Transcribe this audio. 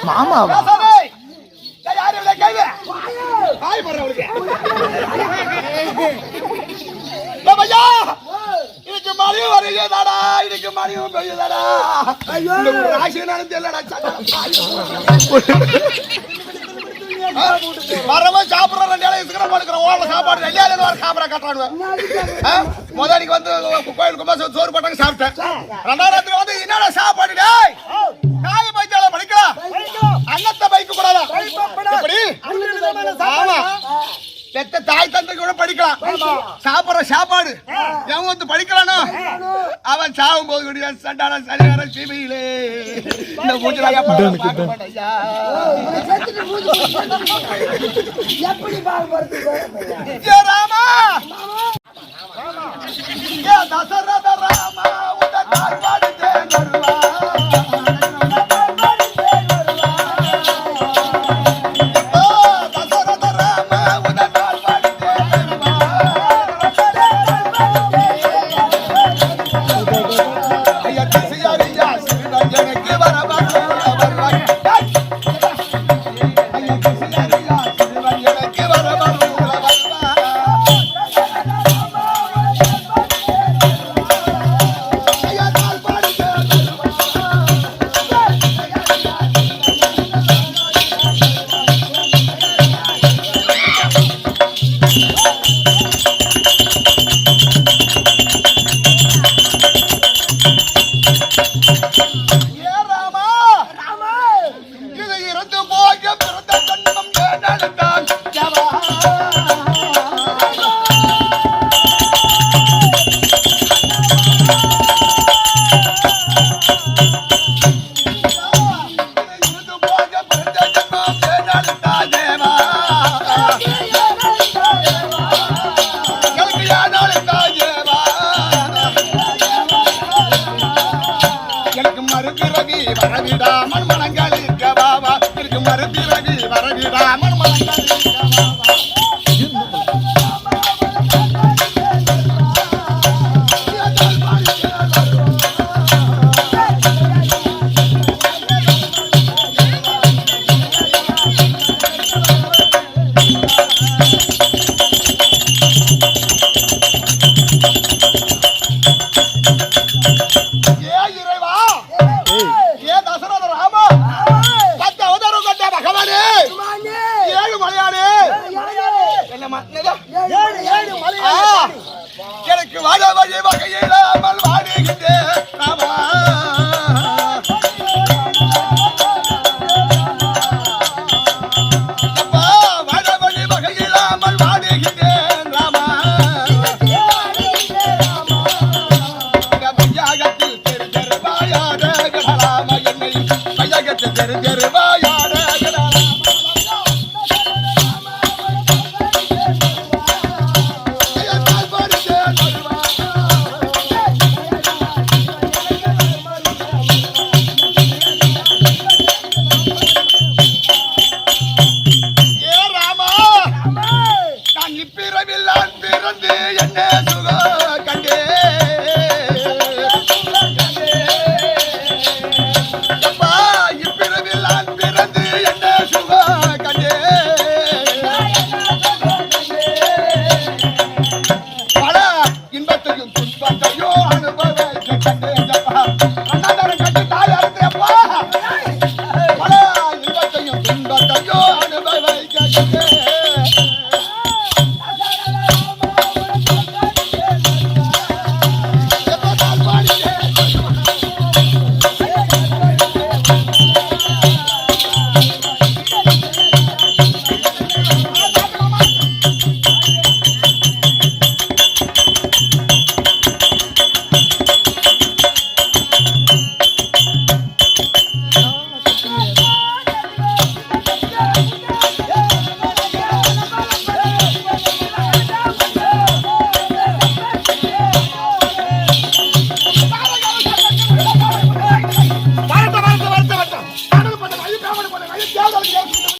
மாமா இதுக்கு மழையும் வருகிறதாடா, இதுக்கு மழையும் பெய்யுதாடா. ராசினாலும் தெரியலடா. வரவே சாப்பிடுற 2 இலை சிக்கனம் போட்டுக்கிறோம். ஓட சாப்பாடு 2 இலை வர சாப்பிட கட்டுறானுவேன். முதலிக்கு வந்து கோயில் கும்பாசம் சோறு போட்டாங்க சாப்பிட்டேன். 2வது வந்து என்னடா சாப்பாடு டேய் காய பைத்தால படிக்கலாம் அன்னத்தை பைக்க கூடாதா எப்படி? ஆமா பெத்த தாய் தந்தை கூட படிக்கலாம். சாப்பிடுற சாப்பாடு எவன் வந்து படிக்கலானோ அவன் சாகும் போது கூடிய சண்டான சரியான சிவியிலே இந்த மூஞ்சலாக ராமா தசரத ராமா உதனால் பாடுதே வருவா வரவிடாமல் மனங்களில் கவாவா இருக்கு மறுபிறவி வரவிடாமல் மனங்களில் கவாவா எனக்கு வாழ வழி வகையில்லாமல் வாடுகின்றேன் ராமா அப்பா வாழ வழி வகையில்லாமல் வாடுகின்றேன் ராமா பையகத்தில் தெரிஞ்சருவாயாட கடலாமா என்னை பையகத்தில் தெரிஞ்சருவாயாட பேமெண்ட் பண்ணுங்க.